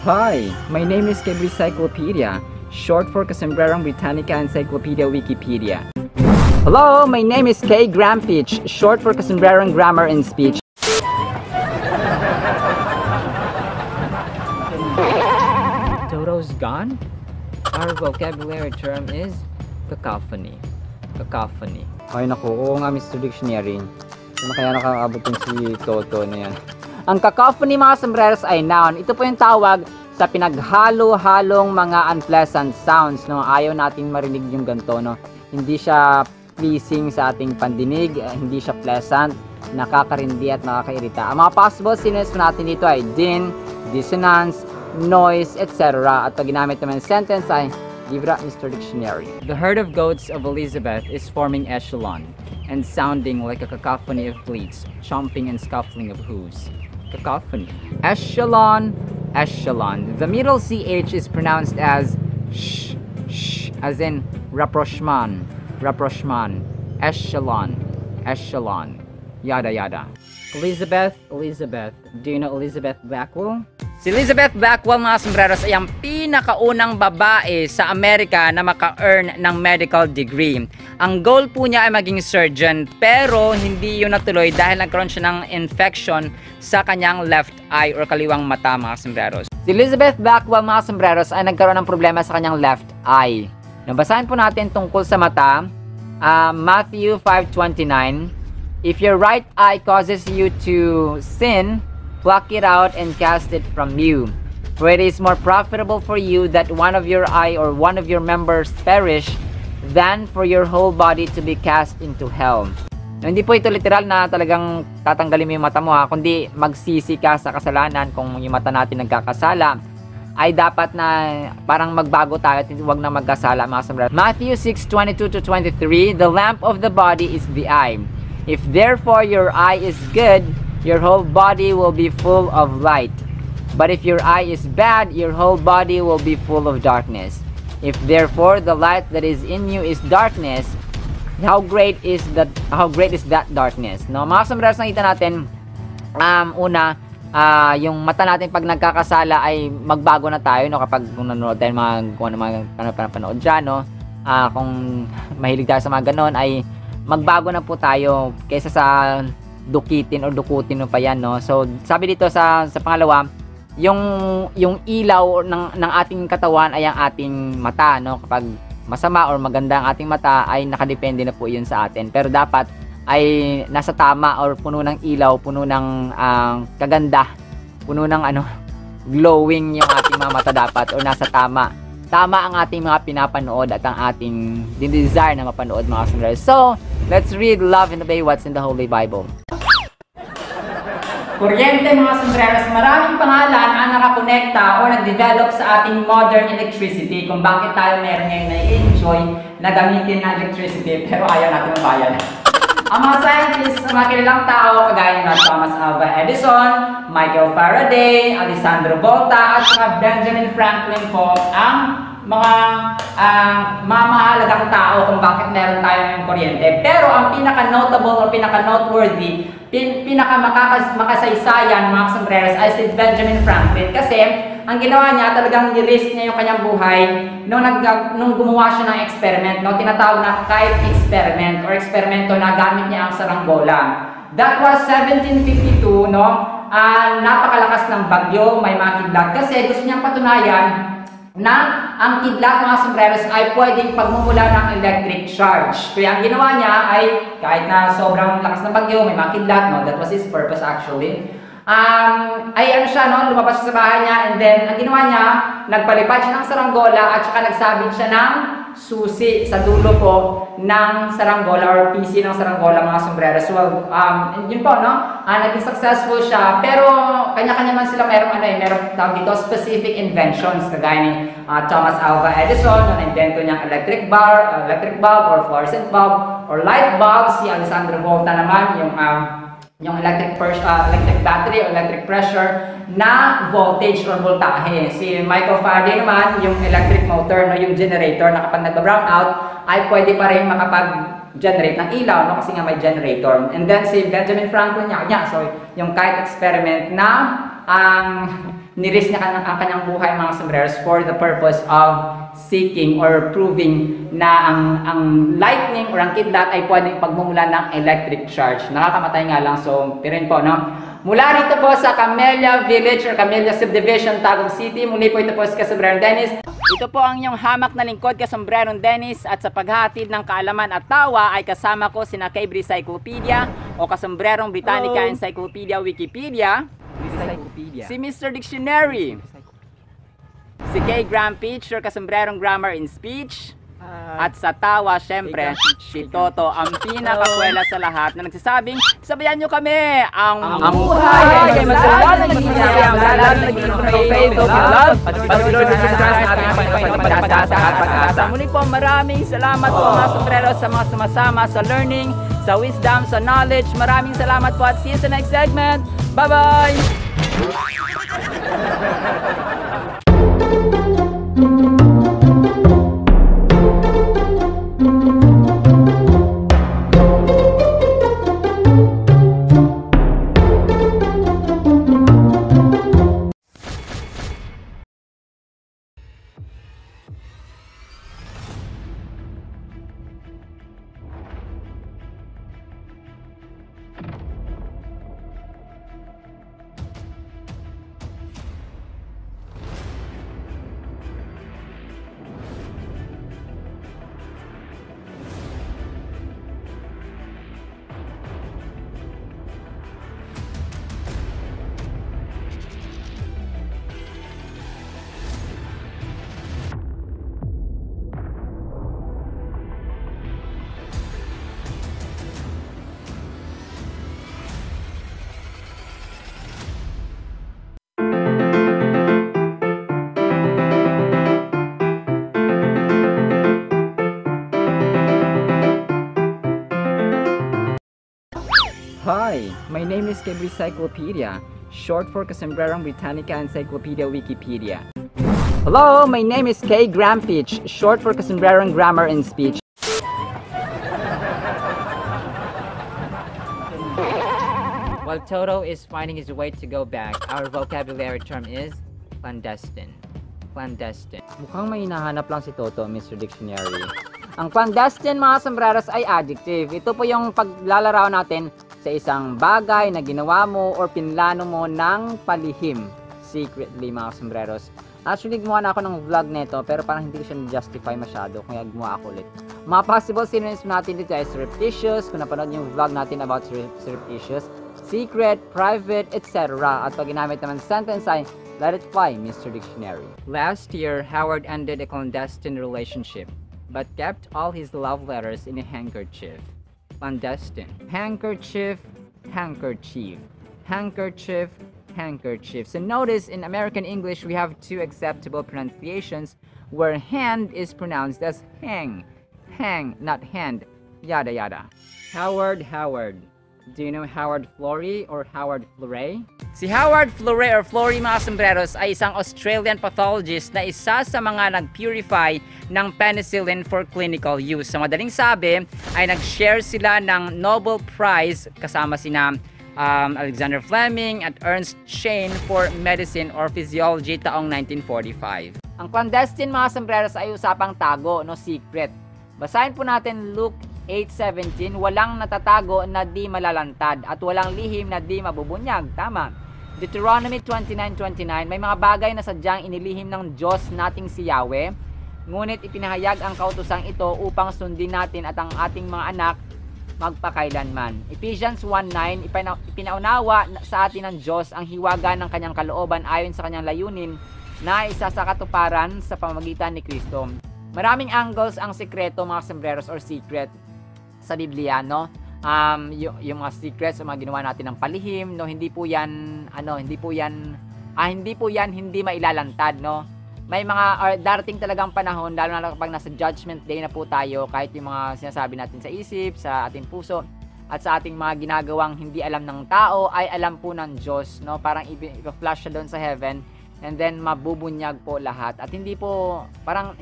Hi, my name is Cyclopedia, short for Casumbrerang Britannica Encyclopedia Wikipedia. Hello, my name is K. Grampich, short for Casumbrerang Grammar and Speech. Toto's gone? Our vocabulary term is cacophony. Cacophony. Ay naku, oo nga Mr. Dictionary. Ano kaya nakakaabot yung si Toto na yan? Ang cacophony mga sombreros ay noun. Ito po yung tawag sa pinaghalo-halong mga unpleasant sounds. No? Ayaw nating marinig yung ganito. No? Hindi siya pleasing sa ating pandinig. Hindi siya pleasant. Nakakarindi at nakakairita. Ang mga possible synonyms natin dito ay din, dissonance, noise, etc. At pag ginamit naman sentence ay Libra Mr. Dictionary. The herd of goats of Elizabeth is forming echelon and sounding like a cacophony of bleats, chomping and scuffling of hooves. Cacophony. Echelon, echelon. The middle CH is pronounced as sh, sh, as in rapprochement, rapprochement. Echelon, echelon. Yada yada. Elizabeth, Elizabeth. Do you know Elizabeth Blackwell? Si Elizabeth Blackwell mga sombreros ay ang pinakaunang babae sa Amerika na maka-earn ng medical degree. Ang goal po niya ay maging surgeon pero hindi yun natuloy dahil nagkaroon siya ng infection sa kanyang left eye or kaliwang mata mga sombreros. Si Elizabeth Blackwell mga sombreros ay nagkaroon ng problema sa kanyang left eye. Nabasahin po natin tungkol sa mata, Matthew 5:29. If your right eye causes you to sin, pluck it out and cast it from you. For it is more profitable for you that one of your eye or one of your members perish than for your whole body to be cast into hell. Hindi po ito literal na talagang tatanggalin mo yung mata mo kundi magsisi ka sa kasalanan. Kung yung mata natin nagkakasala, ay dapat na parang magbago tayo at huwag na magkasala mga sombreros. Matthew 6:22-23, the lamp of the body is the eye. If therefore your eye is good, your whole body will be full of light. But if your eye is bad, your whole body will be full of darkness. If therefore the light that is in you is darkness, how great is that darkness? No, mga sombreros, nakita natin yung mata natin pag nagkakasala ay magbago na tayo no kapag kung nanonood tayo mga panood diyan no. Kung mahilig tayo sa mga ganon ay magbago na po tayo kaysa sa dukitin o dukutin mo pa yan no. So sabi dito sa pangalawa, yung ilaw ng ating katawan ay ang ating mata no. Kapag masama or maganda ang ating mata ay nakadepende na po yun sa atin. Pero dapat ay nasa tama or puno ng ilaw, puno ng kaganda, puno ng glowing yung ating mga mata dapat or nasa tama ang ating mga pinapanood at ang ating desire na mapanood mga sombreros. So, let's read Love and Obey what's in the Holy Bible. Kuryente mga sombreros, maraming pangalan ang nakakonekta o nag-develop sa ating modern electricity kung bakit tayo meron ngayon na i-enjoy na gamitin na electricity pero ayaw natin mabayan. Ang mga scientists na mga kilalang tao kagaya ng Thomas Alva Edison, Michael Faraday, Alessandro Volta at mga Benjamin Franklin po ang mga mahalagang tao kung bakit meron tayo ng kuryente. Pero ang pinaka-notable o pinaka-noteworthy, pinaka-makasaysayan mga sombreros ay si Benjamin Franklin kasi ang ginawa niya talagang ni-risk niya yung kanyang buhay nung gumawa siya ng experiment, no? Tinatawag na kite experiment or eksperimento na gamit niya ang saranggola. That was 1752, no? Napakalakas ng bagyo, may mga kidlat kasi gusto niyang patunayan na ang kidlat mga sombreros ay pwedeng pagmumula ng electric charge. Kaya ang ginawa niya ay kahit na sobrang lakas ng bagyo, may mga kidlat, no? That was his purpose actually. Lumabas siya sa bahay niya and then ang ginawa niya, nagpalipad siya ng saranggola at saka nagsabit siya ng susi sa dulo po ng saranggola or PC ng saranggola mga sombreros. So, yun po, no? Naging successful siya pero kanya-kanya man sila merong tawag dito specific inventions kagaya ni Thomas Alva Edison, na-invento niyang electric bulb or fluorescent bulb or light bulb. Si Alessandro Volta naman yung electric battery o electric pressure na voltage or voltahe. Si Michael Faraday naman, yung electric motor, no, yung generator na kapag nagba-brown out, ay pwede pa rin makapag-generate ng ilaw, no, kasi nga may generator. And then si Benjamin Franklin, so yung kite experiment na nirisk niya ang kanyang buhay mga sombreros for the purpose of seeking or proving na ang lightning or ang kidlat ay pwedeng pagmumula ng electric charge. Nakakamatay nga lang, so pirin po, no? Mula rito po sa Camellia Village or Camellia Subdivision, Tagum City, muli po ito po si Kasombrerong Dennis. Ito po ang inyong hamak na lingkod, Kasombrerong Dennis, at sa paghatid ng kaalaman at tawa ay kasama ko sina Cable Cyclopedia o Kasombrerong Britannica Encyclopedia Wikipedia, si Mr. Dictionary, si K. Grampich or Kasombrerong Grammar in Speech, at sa tawa, syempre, si Toto, ang pinakakwela sa lahat na nagsasabing, sabayan nyo kami, ang buhay ay masaya, muli po, maraming salamat po mga sombrero sa mga sumasama sa learning, sa wisdom, sa knowledge. Maraming salamat po at see you sa next segment. Bye-bye! Hi, my name is Cable Cyclopedia, short for Kasombrerong Britannica Encyclopedia Wikipedia. Hello, my name is K. Grampich, short for Kasombrerong Grammar and Speech. While Toto is finding his way to go back, our vocabulary term is clandestine. Clandestine. Mukhang may hinahanap lang si Toto, Mr. Dictionary. Ang clandestine, mga sombreros, ay adjective. Ito po yung paglalaraw natin sa isang bagay na ginawa mo or pinlano mo ng palihim. Secretly, mga sombreros. Actually, gumawa na ako ng vlog nito pero parang hindi ko siya justify masyado kaya gumawa ako ulit. Mga possible synonyms natin dito ay surreptitious, kung napanood yung vlog natin about surreptitious, secret, private, etc. At pag ginamit naman sentence ay let it fly, Mr. Dictionary. Last year, Howard ended a clandestine relationship but kept all his love letters in a handkerchief. Clandestine. Handkerchief, handkerchief. Handkerchief, handkerchief. So notice in American English we have two acceptable pronunciations where hand is pronounced as hang. Hang, not hand. Yada yada. Howard. Do you know Howard Florey or Howard Florey? Si Howard Florey or Florey, mga sombreros, ay isang Australian pathologist na isa sa mga nag-purify ng penicillin for clinical use. Sa madaling sabi, ay nag-share sila ng Nobel Prize kasama sina Alexander Fleming at Ernst Chain for Medicine or Physiology taong 1945. Ang clandestine, mga sombreros, ay usapang tago, no secret. Basahin po natin Luke 8:17, walang natatago na di malalantad at walang lihim na di mabubunyag. Tama. Deuteronomy 29:29, may mga bagay na sadyang inilihim ng Diyos nating si Yahweh, ngunit ipinahayag ang kautosang ito upang sundin natin at ang ating mga anak magpakailanman. Ephesians 1:9, ipinaunawa sa atin ng Diyos ang hiwaga ng kanyang kalooban ayon sa kanyang layunin na isa sa katuparan sa pamamagitan ni Kristo. Maraming angles ang sikreto, mga sombreros, or secret sa Biblia, no? Yung mga secrets, mga ginawa natin ng palihim, no? Hindi po yan hindi mailalantad, no? May mga darating talagang panahon, lalo na kapag nasa judgment day na po tayo, kahit yung mga sinasabi natin sa isip, sa ating puso, at sa ating mga ginagawang hindi alam ng tao, ay alam po ng Diyos, no? Parang i-flash siya doon sa heaven, and then mabubunyag po lahat. At hindi po, parang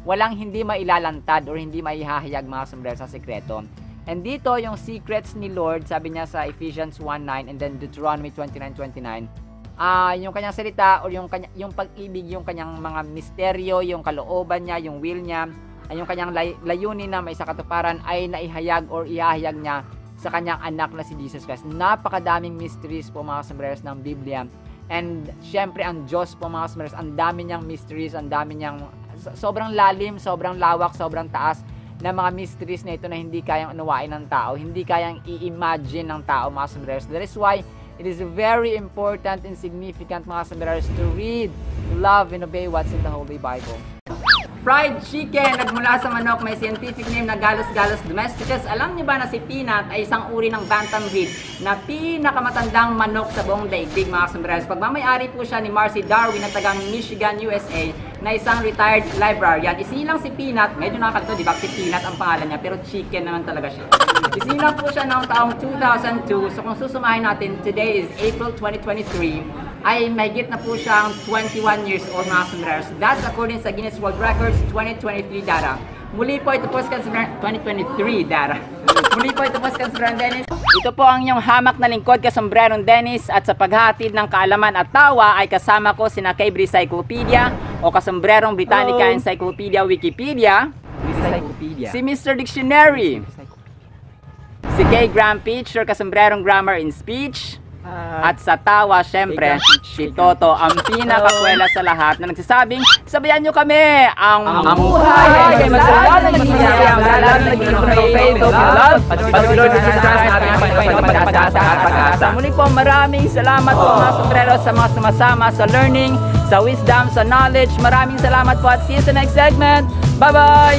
walang hindi mailalantad or hindi maihahayag, mga sombrero, sa sekreto. And dito yung secrets ni Lord, sabi niya sa Ephesians 1:9 and then Deuteronomy 29:29, yung kanyang salita or yung pag-ibig, yung kanyang mga misteryo, yung kalooban niya, yung will niya, ay yung kanyang layunin na may sa katuparan ay naihayag or ihahayag niya sa kanyang anak na si Jesus Christ. Napakadaming mysteries po mga kasambreros ng Biblia. And syempre ang Diyos po mga kasambreros, ang dami niyang mysteries, ang dami niyang sobrang lalim, sobrang lawak, sobrang taas na mga mysteries na ito na hindi kayang unawain ng tao, hindi kayang i-imagine ng tao mga kasambreros. That is why it is very important and significant mga kasambreros to read, love, and obey what's in the Holy Bible. Fried chicken, nagmula sa manok, may scientific name na Gallus domesticus. Alam niyo ba na si Peanut ay isang uri ng bantam breed na pinakamatandang manok sa buong daigdig mga kasambreros. Pagmamayari po siya ni Marcy Darwin na tagang Michigan, USA, na isang retired librarian. Isinilang si Peanut, medyo nakakalito, di ba? Si Peanut ang pangalan niya, pero chicken naman talaga siya. Isinilang po siya noong taong 2002. So kung susumahin natin, today is April 2023. Ay mahigit na po siyang 21 years old mga kasambreros. That's according sa Guinness World Records 2023 data. Muli po ito po sa 2023 data. Muli po ito po sa Kasombrerong Dennis. Ito po ang inyong hamak na lingkod, Kasombrerong Dennis, at sa paghatid ng kaalaman at tawa ay kasama ko sina Cable Cyclopedia o Kasombrerong Britannica Encyclopedia Wikipedia, si Mr. Dictionary, si K. Graham Peach or Kasombrerong Grammar in Speech, at sa tawa, syempre, si Toto, ang pinakakwela sa lahat na nagsasabing, sabayan nyo kami, ang buhay ay masarap na nagsisiyang, masarap na nagsisiyang faith, love, at pagsulod sa pag-asa. Muli po, maraming salamat po mga sombrero sa mga sumasama sa learning, sa wisdom, sa knowledge. Maraming salamat po at see you sa next segment. Bye-bye!